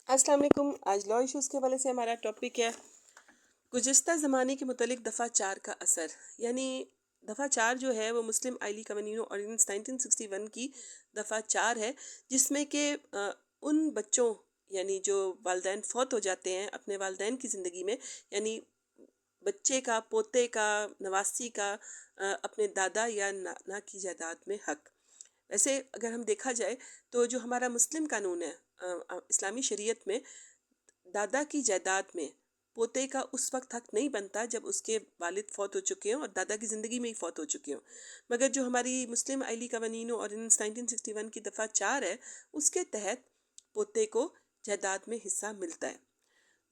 السلام علیکم. آج لا ایشوز کے حوالے سے ہمارا ٹاپک ہے گزشتہ زمانے کے متعلق دفعہ 4 کا اثر. یعنی دفعہ 4 جو ہے وہ مسلم آئلی قوانین آرڈیننس 1961 کی دفعہ 4 ہے، جس میں کہ ان بچوں یعنی جو والدین فوت ہو جاتے ہیں اپنے والدین کی زندگی میں، یعنی بچے کا، پوتے کا، نواسی کا اپنے دادا یا نانا کی جائیداد میں حق. ویسے اگر ہم دیکھا جائے تو جو ہمارا مسلم قانون ہے، اسلامی شریعت میں، دادا کی جائیداد میں پوتے کا اس وقت حق نہیں بنتا جب اس کے والد فوت ہو چکے ہوں اور دادا کی زندگی میں ہی فوت ہو چکے ہوں. مگر جو ہماری مسلم آئلی قوانین آرڈیننس 1961 کی دفعہ 4 ہے، اس کے تحت پوتے کو جائیداد میں حصہ ملتا ہے.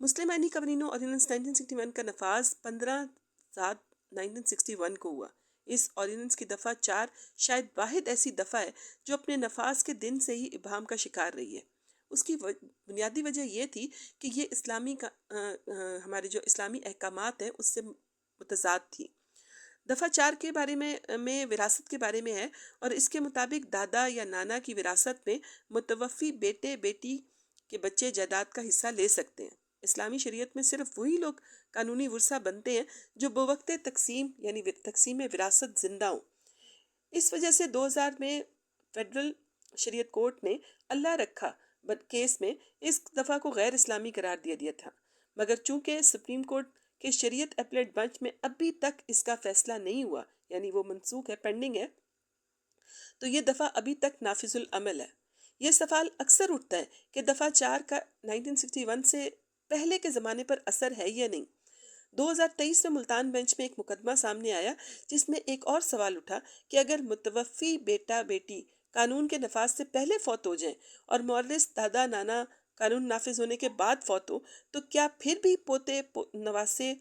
مسلم آئلی قوانین آرڈیننس 1961 کا نفاذ 15/7/1961 کو ہوا. اس آرڈیننس کی دفعہ 4 شاید واحد ایسی دفعہ ہے جو اپنے نفاذ کے دن سے ہی ابہام کا شکار رہی ہے. اس کی بنیادی وجہ یہ تھی کہ یہ ہمارے جو اسلامی احکامات ہیں اس سے متضاد تھی. دفعہ 4 کے بارے میں وراثت کے بارے میں ہے، اور اس کے مطابق دادا یا نانا کی وراثت میں متوفی بیٹے بیٹی کے بچے جائیداد کا حصہ لے سکتے ہیں. اسلامی شریعت میں صرف وہی لوگ قانونی ورثہ بنتے ہیں جو بوقت تقسیم یعنی تقسیم وراثت زندہ ہوں. اس وجہ سے 2000 میں فیڈرل شریعت کورٹ نے اللہ رکھا کیس میں اس دفعہ کو غیر اسلامی قرار دیا تھا. مگر چونکہ سپریم کورٹ کے شریعت اپیلیٹ بنچ میں ابھی تک اس کا فیصلہ نہیں ہوا، یعنی وہ منسوخ ہے، پینڈنگ ہے، تو یہ دفعہ ابھی تک نافذ العمل ہے. یہ سوال اکثر اٹھتا ہے کہ دفعہ 4 کا 1961 سے پہلے کے زمانے پر اثر ہے یا نہیں. 2023 میں ملتان بینچ میں ایک مقدمہ سامنے آیا جس میں ایک اور سوال اٹھا کہ اگر متوفی بیٹا بیٹی قانون کے نفاذ سے پہلے فوت ہو جائیں اور مورث دادا نانا قانون نافذ ہونے کے بعد فوت ہو، تو کیا پھر بھی پوتے نواسے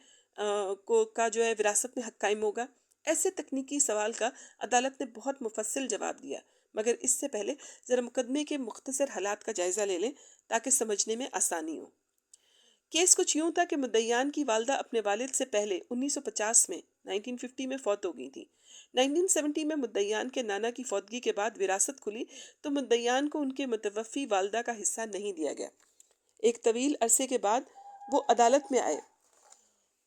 کا جو ہے وراثت میں حق قائم ہوگا؟ ایسے تکنیکی سوال کا عدالت نے بہت مفصل جواب دیا. مگر اس سے پہلے ذرا مقدمے کے مختصر حالات کا جائزہ لے لیں تاکہ سمجھنے میں آسانی ہو. کیس کچھ یوں تھا کہ مدعیان کی والدہ اپنے والد سے پہلے 1950 میں 1950 میں فوت ہو گئی تھی. 1970 میں مدعیان کے نانا کی فوتگی کے بعد وراثت کھلی تو مدعیان کو ان کے متوفی والدہ کا حصہ نہیں دیا گیا. ایک طویل عرصے کے بعد وہ عدالت میں آئے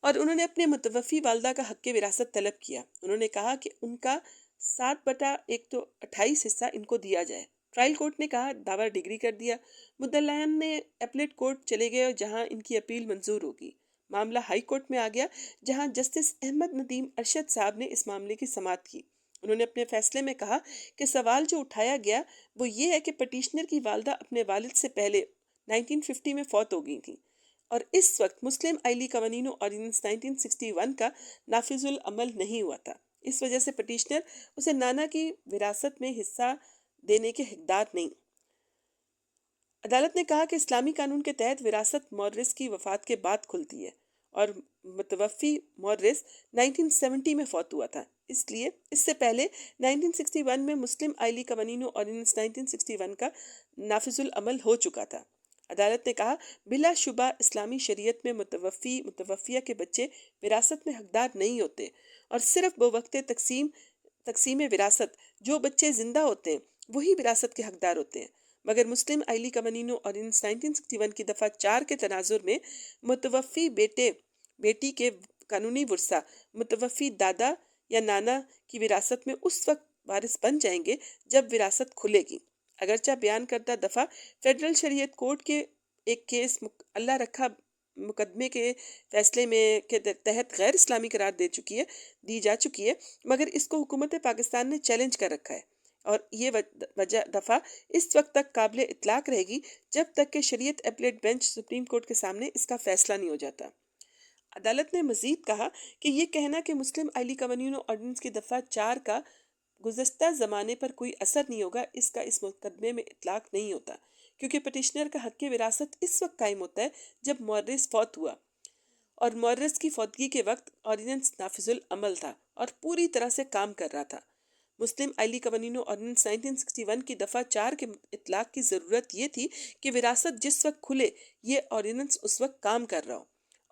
اور انہوں نے اپنے متوفی والدہ کا حق وراثت طلب کیا. انہوں نے کہا کہ ان کا 7/128 حصہ ان کو دیا جائے. ٹرائل کورٹ نے کہا دعویٰ ڈگری کر دیا. مدعیان نے اپیلیٹ کورٹ چلے گئے جہاں ان کی اپیل منظور ہوگی. معاملہ ہائی کورٹ میں آ گیا جہاں جسٹس احمد ندیم ارشد صاحب نے اس معاملے کی سماعت کی. انہوں نے اپنے فیصلے میں کہا کہ سوال جو اٹھایا گیا وہ یہ ہے کہ پٹیشنر کی والدہ اپنے والد سے پہلے 1950 میں فوت ہو گئی تھیں اور اس وقت مسلم آئلی قوانین آرڈیننس 1961 کا نافذ العمل نہیں ہوا تھا. اس وجہ سے پٹیشنر اسے نانا کی وراثت میں حصہ دینے کے حقدار نہیں. عدالت نے کہا کہ اسلامی قانون کے تحت وراثت مورث کی وفات کے بعد کھلتی ہے اور متوفی مورث 1970 میں فوت ہوا تھا، اس لیے اس سے پہلے 1961 میں مسلم آئلی قوانین آرڈیننس 1961 کا نافذ العمل ہو چکا تھا. عدالت نے کہا بلا شبہ اسلامی شریعت میں متوفیہ کے بچے وراثت میں حقدار نہیں ہوتے اور صرف بوقت تقسیم وراثت جو بچے زندہ ہوتے ہیں وہی وراثت کے حقدار ہوتے ہیں. مگر مسلم آئلی قوانین آرڈیننس 1961 کی دفعہ 4 کے تناظر میں متوفی بیٹے بیٹی کے قانونی ورثہ متوفی دادا یا نانا کی وراثت میں اس وقت وارث بن جائیں گے جب وراثت کھلے گی. اگرچہ بیان کردہ دفعہ فیڈرل شریعت کورٹ کے ایک کیس اللہ رکھا مقدمے کے فیصلے میں کے تحت غیر اسلامی قرار دی جا چکی ہے، مگر اس کو حکومت پاکستان نے چیلنج کر رکھا ہے اور یہ دفعہ اس وقت تک قابل اطلاق رہے گی جب تک کہ شریعت اپیلیٹ بینچ سپریم کورٹ کے سامنے اس کا فیصلہ نہیں ہو جاتا. عدالت نے مزید کہا کہ یہ کہنا کہ مسلم آئلی قوانین آرڈیننس کی دفعہ 4 کا گزشتہ زمانے پر کوئی اثر نہیں ہوگا، اس کا اس مقدمے میں اطلاق نہیں ہوتا، کیونکہ پٹیشنر کا حق وراثت اس وقت قائم ہوتا ہے جب مورث فوت ہوا اور مورث کی فوتگی کے وقت آرڈیننس نافذ العمل تھا اور پوری طرح سے کام کر رہا تھا. مسلم آئلی قوانین آرڈیننس 1961 کی دفعہ 4 کے اطلاق کی ضرورت یہ تھی کہ وراثت جس وقت کھلے یہ آرڈیننس اس وقت کام کر رہا ہو،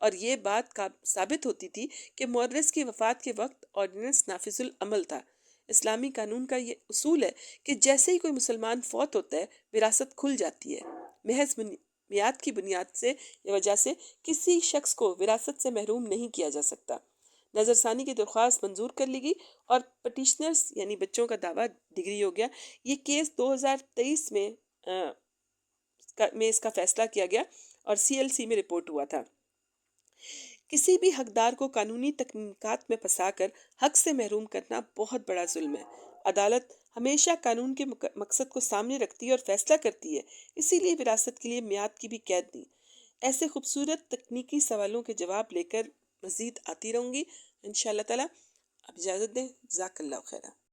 اور یہ بات ثابت ہوتی تھی کہ مورث کی وفات کے وقت آرڈیننس نافذ العمل تھا. اسلامی قانون کا یہ اصول ہے کہ جیسے ہی کوئی مسلمان فوت ہوتا ہے وراثت کھل جاتی ہے. محض میعاد کی بنیاد سے یا وجہ سے کسی شخص کو وراثت سے محروم نہیں کیا جا سکتا۔ نظر ثانی کی درخواست منظور کر لی گئی اور پٹیشنرز یعنی بچوں کا دعویٰ ڈگری ہو گیا۔ یہ کیس 2023 میں اس کا فیصلہ کیا گیا اور CLC میں رپورٹ ہوا تھا۔ کسی بھی حقدار کو قانونی تکنیکات میں پھنسا کر حق سے محروم کرنا بہت بڑا ظلم ہے۔ عدالت ہمیشہ قانون کے مقصد کو سامنے رکھتی ہے اور فیصلہ کرتی ہے، اسی لیے وراثت کے لیے میعاد کی بھی قید دی۔ ایسے خوبصورت تکنیکی سوالوں کے جواب لے کر مزید آتی رہوں گی انشاءاللہ تعالی۔ اب اجازت دیں، جزاک اللہ خیرہ۔